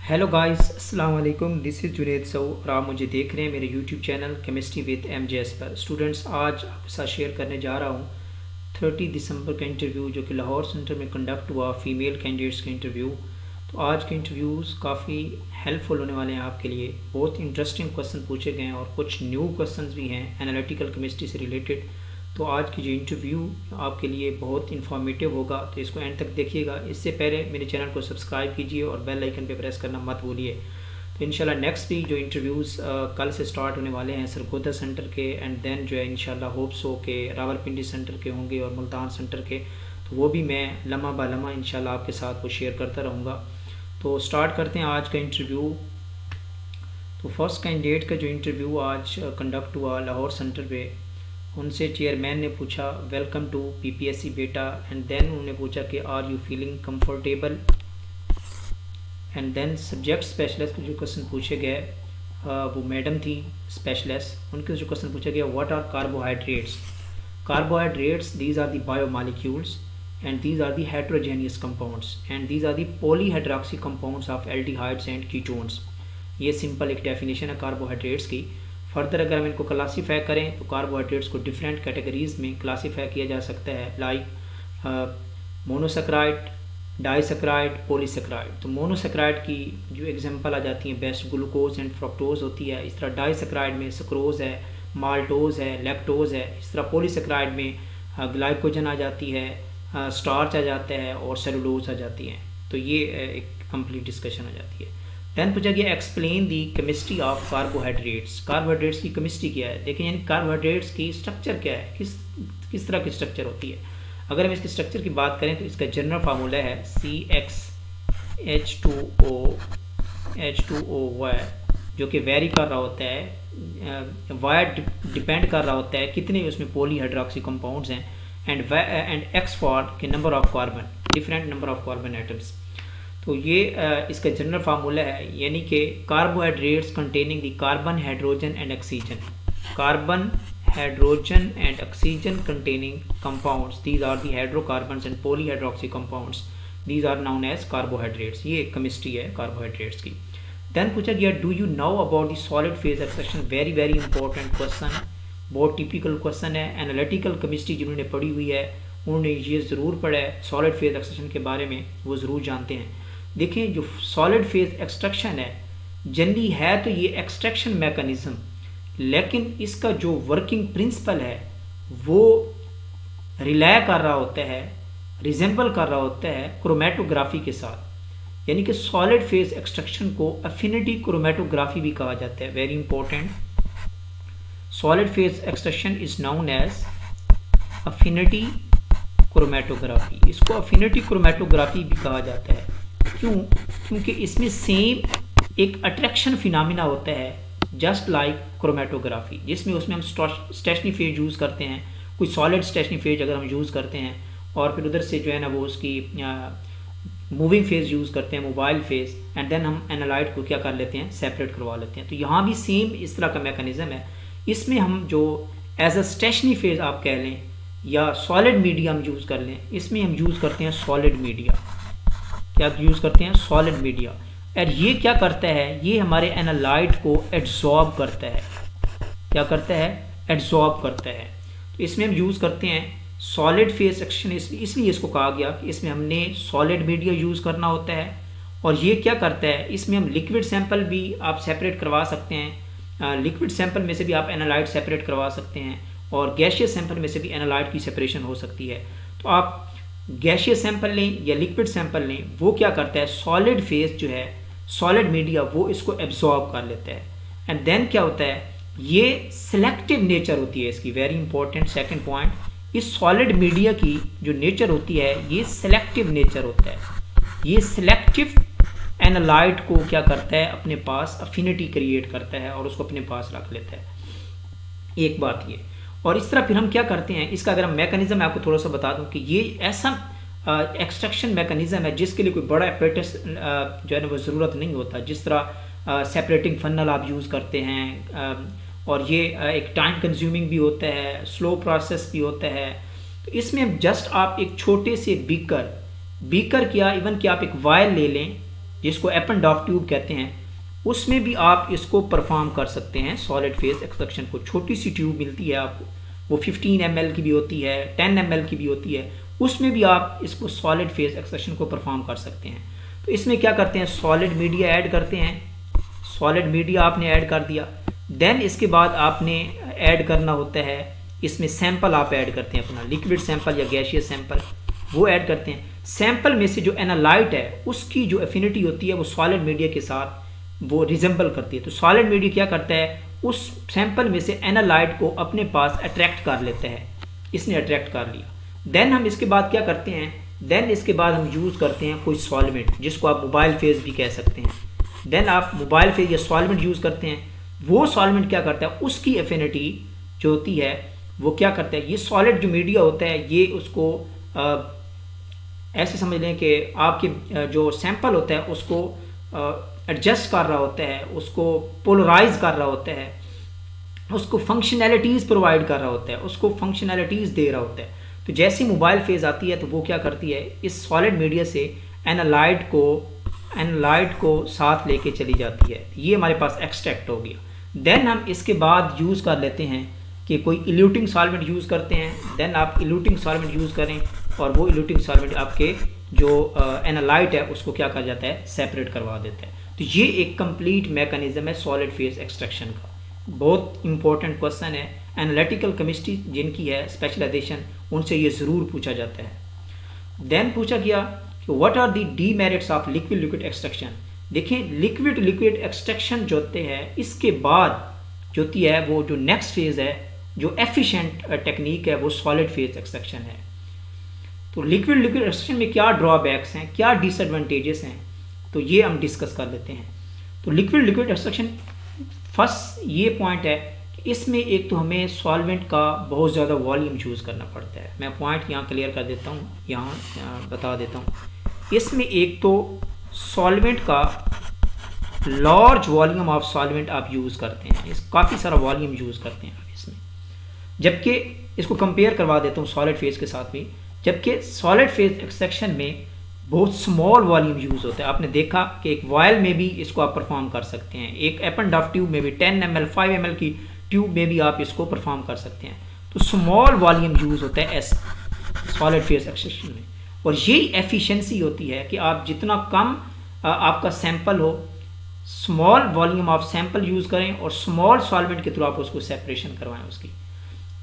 Hello guys, अस्सलाम वालेकुम। This is Junaid सऊ और आप मुझे देख रहे हैं मेरे YouTube channel chemistry with MJS पर। स्टूडेंट्स, आज आपके साथ शेयर करने जा रहा हूँ 30 दिसंबर का इंटरव्यू जो कि लाहौर सेंटर में कंडक्ट हुआ, फीमेल कैंडिडेट्स का इंटरव्यू। तो आज के इंटरव्यूज़ काफ़ी हेल्पफुल होने वाले हैं आपके लिए। बहुत इंटरेस्टिंग क्वेश्चन पूछे गए हैं और कुछ न्यू क्वेश्चन भी हैं एनालिटिकल केमिस्ट्री से रिलेटेड। तो आज की जो इंटरव्यू आपके लिए बहुत इन्फॉर्मेटिव होगा, तो इसको एंड तक देखिएगा। इससे पहले मेरे चैनल को सब्सक्राइब कीजिए और बेल आइकन पे प्रेस करना मत भूलिए। तो इंशाल्लाह नेक्स्ट वीक जो इंटरव्यूज़ कल से स्टार्ट होने वाले हैं सरगोदा सेंटर के, एंड देन जो है इंशाल्लाह होप्स हो के रावलपिंडी सेंटर के होंगे और मुल्तान सेंटर के, तो वो भी मैं लम्हा बा लम्हा इंशाल्लाह आपके साथ वो शेयर करता रहूँगा। तो स्टार्ट करते हैं आज का इंटरव्यू। तो फर्स्ट कैंडिडेट का जो इंटरव्यू आज कंडक्ट हुआ लाहौर सेंटर पे, उनसे चेयरमैन ने पूछा वेलकम टू पीपीएससी बेटा, एंड देन उन्होंने पूछा कि are you feeling comfortable, and then subject specialist को जो क्वेश्चन पूछे गए वो मैडम थी स्पेशलिस्ट, उनके जो क्वेश्चन पूछा गया what are carbohydrates. Carbohydrates, these are the biomolecules and these are the heterogeneous compounds and these are the polyhydroxy compounds of aldehydes and ketones. ये सिंपल एक डेफिनेशन है कार्बोहाइड्रेट्स की। फर्दर अगर हम इनको क्लासीफाई करें तो कार्बोहाइड्रेट्स को डिफरेंट कैटेगरीज में क्लासीफाई किया जा सकता है, लाइक मोनोसेक्राइड, डाइसेक्राइड, पॉलीसेक्राइड। तो मोनोसेक्राइड की जो एग्जांपल आ जाती हैं बेस्ट ग्लूकोज एंड फ्रक्टोज होती है। इस तरह डाइसेक्राइड में सक्रोज है, माल्टोज है, लैक्टोज है। इस तरह पॉलीसेक्राइड में ग्लाइकोजन आ जाती है, स्टार्च आ जाता है और सेलुलोज आ जाती है। तो ये एक कंप्लीट डिस्कशन आ जाती है। टेंथ पूछा गया explain the chemistry of carbohydrates. Carbohydrates की केमिस्ट्री क्या है। देखिए, यानी कार्बोहाइड्रेट्स की स्ट्रक्चर क्या है, किस तरह की स्ट्रक्चर होती है। अगर हम इसकी स्ट्रक्चर की बात करें तो इसका जनरल फार्मूला है CxH2O जो कि वेरी कर रहा होता है, वाई डिपेंड कर रहा होता है कितने उसमें पॉलीहाइड्रॉक्सी कंपाउंड्स हैं, एंड एक्स फॉर के number of carbon, different number of carbon atoms. तो ये इसका जनरल फार्मूला है, यानी कि carbohydrates containing the carbon, hydrogen and oxygen. Carbon, hydrogen and oxygen containing compounds, these are the hydrocarbons and polyhydroxy compounds, these are known as carbohydrates. ये chemistry है carbohydrates की। Then पूछा गया do you know about the solid phase extraction. Very very important question, बहुत typical question है। Analytical chemistry जिन्होंने पढ़ी हुई है उन्होंने ये ज़रूर पढ़ा है, सॉलिड फेज एक्सट्रैक्शन के बारे में वो ज़रूर जानते हैं। देखिए, जो सॉलिड फेज एक्सट्रैक्शन है जनरली है तो ये एक्सट्रैक्शन मैकेनिज्म, लेकिन इसका जो वर्किंग प्रिंसिपल है वो रिलाय कर रहा होता है, रिजेंबल कर रहा होता है क्रोमेटोग्राफी के साथ। यानी कि सॉलिड फेज एक्सट्रैक्शन को अफिनिटी क्रोमेटोग्राफी भी कहा जाता है। Very important, solid phase extraction is known as affinity chromatography. इसको अफिनिटी क्रोमेटोग्राफी भी कहा जाता है। क्यों? क्योंकि इसमें सेम एक अट्रैक्शन फिनोमिना होता है जस्ट लाइक क्रोमेटोग्राफी, जिसमें उसमें हम स्टेशनरी फेज यूज़ करते हैं, कोई सॉलिड स्टेशनरी फेज अगर हम यूज़ करते हैं और फिर उधर से जो है ना वो उसकी मूविंग फेज यूज़ करते हैं, मोबाइल फेज, एंड देन हम एनालाइट को क्या कर लेते हैं, सेपरेट करवा लेते हैं। तो यहाँ भी सेम इस तरह का मैकेनिज्म है। इसमें हम जो एज अ स्टेशनरी फेज आप कह लें या सॉलिड मीडिया हम यूज़ कर लें, इसमें हम यूज़ करते हैं सॉलिड मीडिया। क्या यूज़ करते हैं? Solid media. और ये क्या करता है, ये हमारे एनालाइट को एड्सॉर्ब करता है। क्या करता है? एड्सॉर्ब करता है। तो इसमें हम यूज़ करते हैं सॉलिड फेज एक्सट्रैक्शन, इसलिए इसको कहा गया कि इसमें हमने सॉलिड मीडिया यूज़ करना होता है। और ये क्या करता है, इसमें हम लिक्विड सैंपल भी आप सेपरेट करवा सकते हैं, लिक्विड सैंपल में से भी आप एनालाइट सेपरेट करवा सकते हैं और गैशियस सैंपल में से भी एनालाइट की सेपरेशन हो सकती है। तो आप गैशियस सैंपल लें या लिक्विड सैंपल लें, वो क्या करता है, सॉलिड फेज जो है, सॉलिड मीडिया वो इसको एब्जॉर्ब कर लेता है। एंड देन क्या होता है, ये सिलेक्टिव नेचर होती है इसकी। वेरी इंपॉर्टेंट सेकंड पॉइंट, इस सॉलिड मीडिया की जो नेचर होती है ये सिलेक्टिव नेचर होता है। ये सिलेक्टिव एनालाइट को क्या करता है, अपने पास अफिनिटी क्रिएट करता है और उसको अपने पास रख लेता है। एक बात ये। और इस तरह फिर हम क्या करते हैं, इसका अगर हम मैकेनिज्म आपको थोड़ा सा बता दूं कि ये ऐसा एक्सट्रैक्शन मैकेनिज्म है जिसके लिए कोई बड़ा एपरेटस जो है ना वो ज़रूरत नहीं होता। जिस तरह सेपरेटिंग फनल आप यूज़ करते हैं, और ये एक टाइम कंज्यूमिंग भी होता है, स्लो प्रोसेस भी होता है। तो इसमें जस्ट आप एक छोटे से बीकर क्या, इवन कि आप एक वायल ले लें जिसको एपन-डॉफ ट्यूब कहते हैं, उसमें भी आप इसको परफॉर्म कर सकते हैं सॉलिड फेज एक्सट्रैक्शन को। छोटी सी ट्यूब मिलती है आपको, वो 15 ml की भी होती है, 10 ml की भी होती है, उसमें भी आप इसको सॉलिड फेज एक्सट्रैक्शन को परफॉर्म कर सकते हैं। तो इसमें क्या करते हैं, सॉलिड मीडिया ऐड करते हैं। सॉलिड मीडिया आपने ऐड कर दिया, देन इसके बाद आपने ऐड करना होता है, इसमें सैंपल आप ऐड करते हैं अपना, लिक्विड सैंपल या गैसियस सैंपल, वो ऐड करते हैं। सैंपल में से जो एनालाइट है उसकी जो एफिनिटी होती है वो सॉलिड मीडिया के साथ वो रिजेंबल करती है। तो सॉलिड मीडिया क्या करता है, उस सैंपल में से एनालाइट को अपने पास अट्रैक्ट कर लेता है, इसने अट्रैक्ट कर लिया। देन हम इसके बाद क्या करते हैं, देन इसके बाद हम यूज़ करते हैं कोई सॉल्वेंट, जिसको आप मोबाइल फेज भी कह सकते हैं। देन आप मोबाइल फेज या सॉल्वेंट यूज़ करते हैं। वो सॉल्वेंट क्या करता है, उसकी एफिनिटी जो होती है वो क्या करता है, ये सॉलिड जो मीडिया होता है ये उसको ऐसे समझ लें कि आपके जो सैंपल होता है उसको एडजस्ट कर रहा होता है, उसको पोलराइज कर रहा होता है, उसको फंक्शनैलिटीज़ प्रोवाइड कर रहा होता है, उसको फंक्शनैलिटीज़ दे रहा होता है। तो जैसी मोबाइल फेज आती है तो वो क्या करती है, इस सॉलिड मीडिया से एनालाइट को साथ लेके चली जाती है। ये हमारे पास एक्सट्रैक्ट हो गया। देन हम इसके बाद यूज़ कर लेते हैं कि कोई इल्यूटिंग सॉल्वेंट यूज़ करते हैं। देन आप इल्यूटिंग सॉल्वेंट यूज़ करें और वो इल्यूटिंग सॉल्वेंट आपके जो एनालाइट है उसको क्या कर जाता है, सेपरेट करवा देता है। तो ये एक कंप्लीट मैकेनिज्म है सॉलिड फेज एक्सट्रैक्शन का। बहुत इंपॉर्टेंट क्वेश्चन है, एनालिटिकल केमिस्ट्री जिनकी है स्पेशलाइजेशन, उनसे ये ज़रूर पूछा जाता है। देन पूछा गया कि what are the demerits of liquid liquid extraction. देखें, लिक्विड लिक्विड एक्सट्रैक्शन जो होते हैं इसके बाद जो होती है वो जो नेक्स्ट फेज है, जो एफिशिएंट टेक्निक है, वो सॉलिड फेज एक्सट्रैक्शन है। तो लिक्विड लिक्विड एक्सट्रैक्शन में क्या ड्रॉबैक्स हैं, क्या डिसएडवांटेजेस हैं, तो ये हम डिस्कस कर लेते हैं। तो लिक्विड लिक्विड एक्सट्रैक्शन, फर्स्ट ये पॉइंट है कि इसमें एक तो हमें सॉल्वेंट का बहुत ज़्यादा वॉल्यूम यूज़ करना पड़ता है। मैं पॉइंट यहाँ क्लियर कर देता हूँ, यहाँ बता देता हूँ। इसमें एक तो सॉल्वेंट का लार्ज वॉल्यूम ऑफ सॉल्वेंट आप यूज़ करते हैं, इस काफ़ी सारा वॉल्यूम यूज़ करते हैं आप इसमें। जबकि इसको कंपेयर करवा देता हूँ सॉलिड फेज के साथ भी, जबकि सॉलिड फेज एक्सट्रैक्शन में बहुत स्मॉल वॉल्यूम यूज़ होता है। आपने देखा कि एक वायल में भी इसको आप परफॉर्म कर सकते हैं, एक एपन-डॉफ ट्यूब में भी 10 ml 5 ml की ट्यूब में भी आप इसको परफॉर्म कर सकते हैं। तो स्मॉल वॉल्यूम यूज़ होता है सॉलिड फेज एक्सट्रैक्शन में, और यही एफिशिएंसी होती है कि आप जितना कम आपका सैंपल हो, small volume of sample use करें और स्मॉल सॉल्वेंट के थ्रू आप उसको सेपरेशन करवाएं उसकी।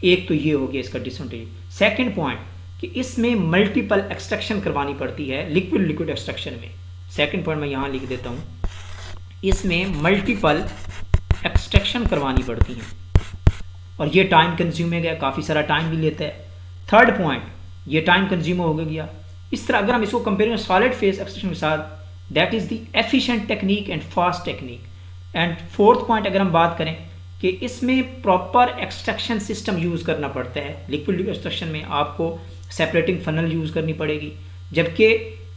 एक तो ये हो गया इसका डिसएडवांटेज। सेकंड पॉइंट कि इसमें मल्टीपल एक्सट्रैक्शन करवानी पड़ती है लिक्विड लिक्विड एक्सट्रैक्शन में। सेकंड पॉइंट मैं यहाँ लिख देता हूँ, इसमें मल्टीपल एक्सट्रैक्शन करवानी पड़ती हैं और ये टाइम कंज्यूमिंग है, काफ़ी सारा टाइम भी लेता है। थर्ड पॉइंट, ये टाइम कंज्यूमर हो गया। इस तरह अगर हम इसको कंपेयर करें सॉलिड फेज एक्सट्रैक्शन के साथ, that is the efficient technique and fast technique. And fourth point अगर हम बात करें कि इसमें प्रॉपर एक्सट्रैक्शन सिस्टम यूज़ करना पड़ता है। लिक्विड लिक्विड एक्सट्रैक्शन में आपको सेपरेटिंग फनल यूज़ करनी पड़ेगी, जबकि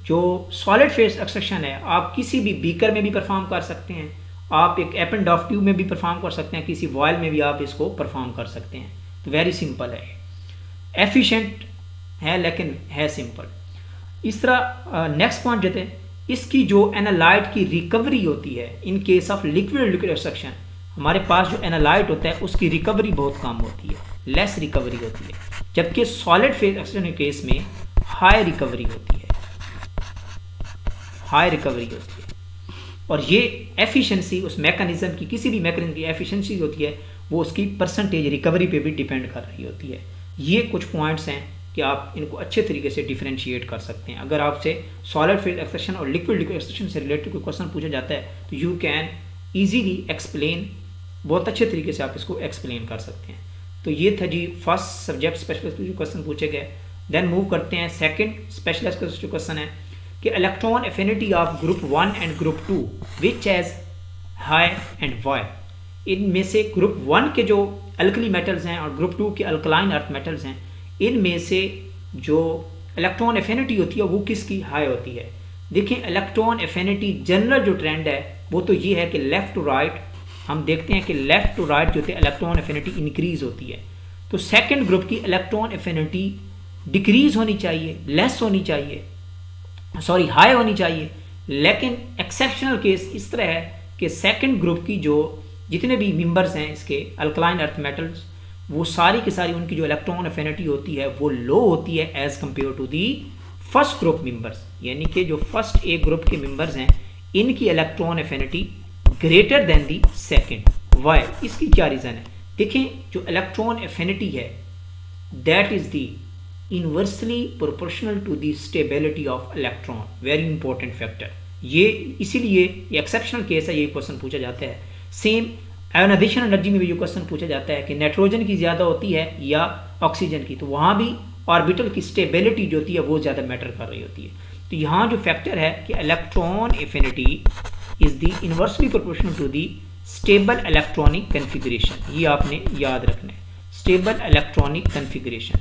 जो सॉलिड फेज एक्सट्रैक्शन है आप किसी भी बीकर में भी परफॉर्म कर सकते हैं, आप एक एपन-डॉफ ट्यूब में भी परफॉर्म कर सकते हैं, किसी वॉयल में भी आप इसको परफॉर्म कर सकते हैं। तो वेरी सिंपल है, एफिशिएंट है लेकिन है सिंपल। इस तरह नेक्स्ट पॉइंट जो है, इसकी जो एनालाइट की रिकवरी होती है in case of liquid liquid extraction, हमारे पास जो एनालाइट होता है उसकी रिकवरी बहुत कम होती है, लेस रिकवरी होती है, जबकि सॉलिड फेज एक्सट्रैक्शन केस में हाई रिकवरी होती है, हाई रिकवरी होती है। और ये एफिशिएंसी उस मैकेनिज्म की, किसी भी मैकेनिज्म की एफिशिएंसी होती है वो उसकी परसेंटेज रिकवरी पे भी डिपेंड कर रही होती है। ये कुछ पॉइंट्स हैं कि आप इनको अच्छे तरीके से डिफरेंशिएट कर सकते हैं। अगर आपसे सॉलिड फेज एक्सट्रैक्शन और लिक्विड लिक्विड एक्सट्रैक्शन से रिलेटेड कोई क्वेश्चन पूछा जाता है तो यू कैन ईजीली एक्सप्लेन, बहुत अच्छे तरीके से आप इसको एक्सप्लेन कर सकते हैं। तो ये था जी फर्स्ट सब्जेक्ट स्पेशलिस्ट जो क्वेश्चन पूछे गए। देन मूव करते हैं सेकंड स्पेशलिस्ट जो क्वेश्चन है कि electron affinity of group 1 and group 2 which has high and why. इनमें से ग्रुप 1 के जो अल्कली मेटल्स हैं और ग्रुप 2 के अल्कलाइन अर्थ मेटल्स हैं, इनमें से जो इलेक्ट्रॉन एफिनिटी होती है वो किसकी हाई होती है। देखिए इलेक्ट्रॉन एफिनिटी जनरल जो ट्रेंड है वो तो ये है कि लेफ़्ट टू राइट हम देखते हैं कि लेफ़्ट टू राइट जो होती है इलेक्ट्रॉन एफिनिटी इंक्रीज होती है। तो सेकंड ग्रुप की इलेक्ट्रॉन एफिनिटी डिक्रीज होनी चाहिए, लेस होनी चाहिए, सॉरी हाई होनी चाहिए, लेकिन एक्सेप्शनल केस इस तरह है कि सेकंड ग्रुप की जो जितने भी मेंबर्स हैं इसके अल्कलाइन अर्थ मेटल्स, वो सारी की सारी उनकी जो इलेक्ट्रॉन एफिनिटी होती है वो लो होती है as compare to the first group members. यानी कि जो फर्स्ट ए ग्रुप के मेंबर्स हैं इनकी electron affinity greater than the second. Why? इसकी क्या रीज़न है? देखें, जो इलेक्ट्रॉन एफिनिटी है that is the inversely proportional to the stability of electron. Very important factor ये, इसीलिए ये एक्सेप्शनल केस है, ये क्वेश्चन पूछा जाता है। सेम आयोनाइजेशन एनर्जी में भी ये क्वेश्चन पूछा जाता है कि नाइट्रोजन की ज़्यादा होती है या ऑक्सीजन की, तो वहाँ भी ऑर्बिटल की स्टेबिलिटी जो होती है वो ज़्यादा मैटर कर रही होती है। तो यहाँ जो फैक्टर है कि electron affinity is the inversely proportional to the stable electronic configuration. ये आपने याद रखना है, stable electronic configuration.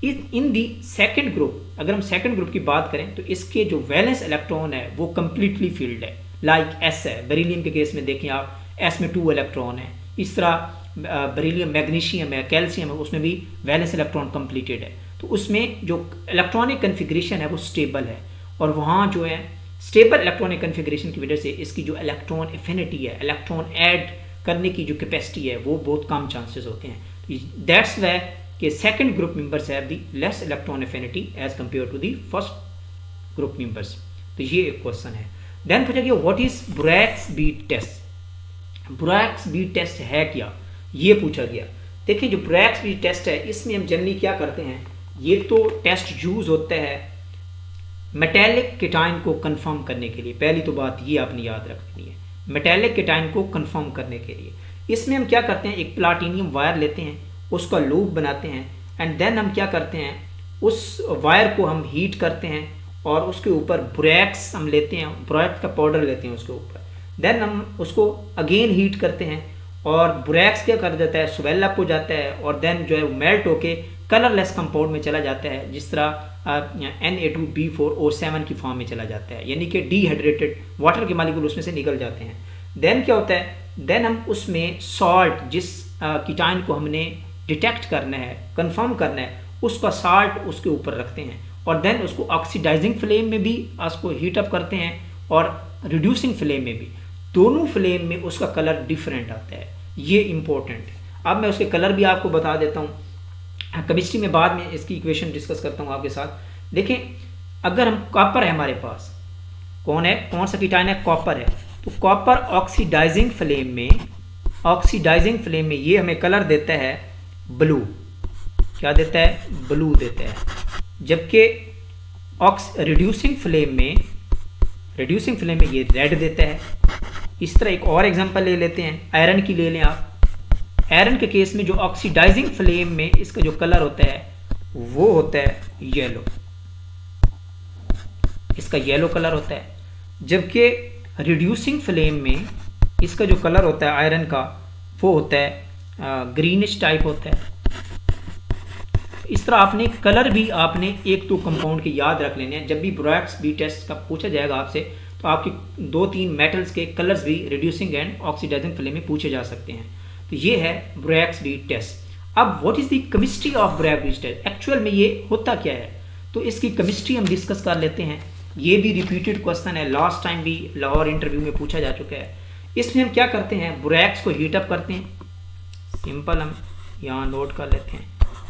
In the second group, अगर हम सेकंड ग्रुप की बात करें तो इसके जो वैलेंस इलेक्ट्रॉन है वो कंप्लीटली फील्ड है, लाइक एस है। बेरिलियम के केस में देखें आप, एस में 2 इलेक्ट्रॉन है। इस तरह बेरिलियम, मैग्नीशियम है, कैल्शियम है, उसमें भी वैलेंस इलेक्ट्रॉन कंप्लीटेड है। तो उसमें जो इलेक्ट्रॉनिक कन्फिगरेशन है वो स्टेबल है, और वहाँ जो है स्टेबल इलेक्ट्रॉनिक कन्फिगरेशन की वजह से इसकी जो इलेक्ट्रॉन एफिनिटी है, इलेक्ट्रॉन ऐड करने की जो कैपेसिटी है वो बहुत कम चांसेस होते हैं। दैट्स वाई कि second group members have the less electron affinity as compare to the first group members. तो ये एक क्वेश्चन है। देन पूछा गया what is brax beet test. Brax beet test है क्या, ये पूछा गया। देखिए, जो ब्रैक्स बीट टेस्ट है इसमें हम जनरली क्या करते हैं, ये तो टेस्ट यूज होता है मेटेलिक केटाइन को कंफर्म करने के लिए। पहली तो बात ये आपने याद रखनी है, मेटेलिक केटाइन को कंफर्म करने के लिए। इसमें हम क्या करते हैं, एक प्लाटिनियम वायर लेते हैं, उसका लूप बनाते हैं, एंड देन हम क्या करते हैं, उस वायर को हम हीट करते हैं और उसके ऊपर ब्रैक्स हम लेते हैं, ब्रैक्स का पाउडर लेते हैं उसके ऊपर। देन हम उसको अगेन हीट करते हैं और ब्रैक्स क्या कर देता है, स्वेल अप हो जाता है, और देन जो है मेल्ट होके कलरलेस कंपाउंड में चला जाता है, जिस तरह Na2B4O7 की फॉर्म में चला जाता है, यानी कि डिहाइड्रेटेड वाटर के मालिक्यूल उसमें से निकल जाते हैं। देन क्या होता है, देन हम उसमें सॉल्ट, जिस कीटाइन को हमने डिटेक्ट करना है, कंफर्म करना है, उसका साल्ट उसके ऊपर रखते हैं, और देन उसको ऑक्सीडाइजिंग फ्लेम में भी उसको हीट अप करते हैं और रिड्यूसिंग फ्लेम में भी। दोनों फ्लेम में उसका कलर डिफरेंट आता है, ये इंपॉर्टेंट है। अब मैं उसके कलर भी आपको बता देता हूँ, केमिस्ट्री में बाद में इसकी इक्वेशन डिस्कस करता हूँ आपके साथ। देखें, अगर हम कॉपर है हमारे पास, कौन है, कौन सा कीटाइन है, कॉपर है, तो कॉपर ऑक्सीडाइजिंग फ्लेम में ये हमें कलर देता है ब्लू। क्या देता है, ब्लू देता है। जबकि रिड्यूसिंग फ्लेम में ये रेड देता है। इस तरह एक और एग्जांपल ले लेते हैं, आयरन की ले लें आप। आयरन के केस में जो ऑक्सीडाइजिंग फ्लेम में इसका जो कलर होता है वो होता है येलो, इसका येलो कलर होता है। जबकि रिड्यूसिंग फ्लेम में इसका जो कलर होता है आयरन का वो होता है ग्रीनिश टाइप होता है। इस तरह आपने कलर भी आपने एक तो कंपाउंड के याद रख लेने हैं। जब भी ब्रैक्स बी टेस्ट का पूछा जाएगा आपसे, तो आपके 2-3 मेटल्स के कलर्स भी रिड्यूसिंग एंड ऑक्सीडाइजिंग फ्लेम में पूछे जा सकते हैं। तो ये है ब्रैक्स बी टेस्ट। अब what is the chemistry of brax B test, actual में ये होता क्या है, तो इसकी केमिस्ट्री हम डिस्कस कर लेते हैं। ये भी रिपीटेड क्वेश्चन है, लास्ट टाइम भी लाहौर इंटरव्यू में पूछा जा चुका है। इसमें हम क्या करते हैं, ब्रैक्स को हीट अप करते हैं। सिंपल हम यहाँ नोट कर लेते हैं,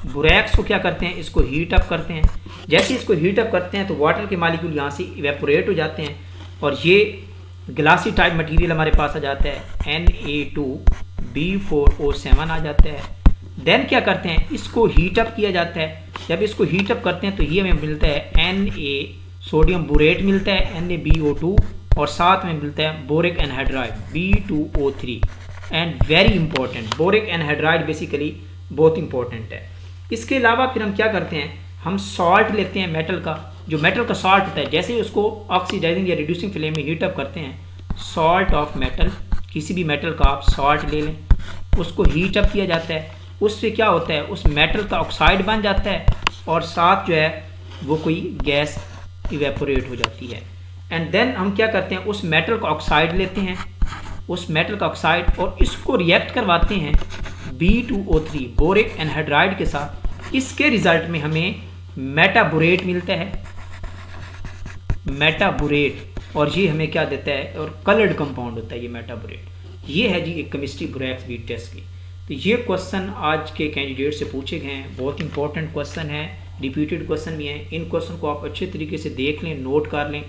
ब्रैक्स को क्या करते हैं, इसको हीट अप करते हैं। जैसे इसको हीट अप करते हैं तो वाटर के मालिक्यूल यहाँ से इवेपोरेट हो जाते हैं, और ये ग्लासी टाइप मटेरियल हमारे पास आ जाता है, Na2B4O7 आ जाता है। देन क्या करते हैं, इसको हीट अप किया जाता है। जब इसको हीट अप करते हैं तो ये हमें मिलता है Na, सोडियम बोरेट मिलता है, NaBO2, और साथ में मिलता है boric anhydride B2O3। And very important, boric anhydride basically बहुत इंपॉर्टेंट है। इसके अलावा फिर हम क्या करते हैं, हम सॉल्ट लेते हैं मेटल का, जो मेटल का सॉल्ट होता है। जैसे ही उसको ऑक्सीडाइजिंग या रिड्यूसिंग फ्लेम में हीट अप करते हैं, सॉल्ट ऑफ मेटल, किसी भी मेटल का आप सॉल्ट ले लें, उसको हीट अप किया जाता है। उससे क्या होता है, उस मेटल का ऑक्साइड बन जाता है, और साथ जो है वो कोई गैस इवेपोरेट हो जाती है। एंड देन हम क्या करते हैं, उस मेटल का ऑक्साइड लेते हैं, उस मेटल का ऑक्साइड, और इसको रिएक्ट करवाते हैं B2O3 बोरिक एनहाइड्राइड के साथ। इसके रिजल्ट में हमें मेटाबोरेट मिलता है, मेटाबोरेट। और ये हमें क्या देता है, और कलर्ड कंपाउंड होता है ये मेटाबोरेट। ये है जी एक केमिस्ट्री बोरैक्स वीट टेस्ट की। तो ये क्वेश्चन आज के कैंडिडेट से पूछे गए हैं, बहुत इंपॉर्टेंट क्वेश्चन है, रिपीटेड क्वेश्चन भी हैं। इन क्वेश्चन को आप अच्छे तरीके से देख लें, नोट कर लें,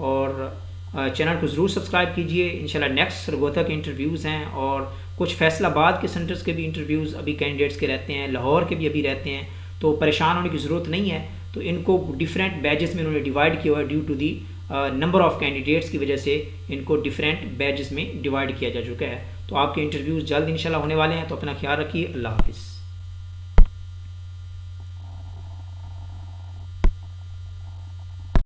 और चैनल को ज़रूर सब्सक्राइब कीजिए। इंशाल्लाह नेक्स्ट सरगोधा के इंटरव्यूज़ हैं, और कुछ फैसलाबाद के सेंटर्स के भी इंटरव्यूज़ अभी कैंडिडेट्स के रहते हैं, लाहौर के भी अभी रहते हैं, तो परेशान होने की ज़रूरत नहीं है। तो इनको डिफरेंट बैचेस में उन्होंने डिवाइड किया हुआ है, due to the number of candidates की वजह से इनको डिफरेंट बैचेस में डिवाइड किया जा चुका है। तो आपके इंटरव्यूज़ जल्द इंशाल्लाह होने वाले हैं, तो अपना ख्याल रखिए। अल्लाह हाफिज़।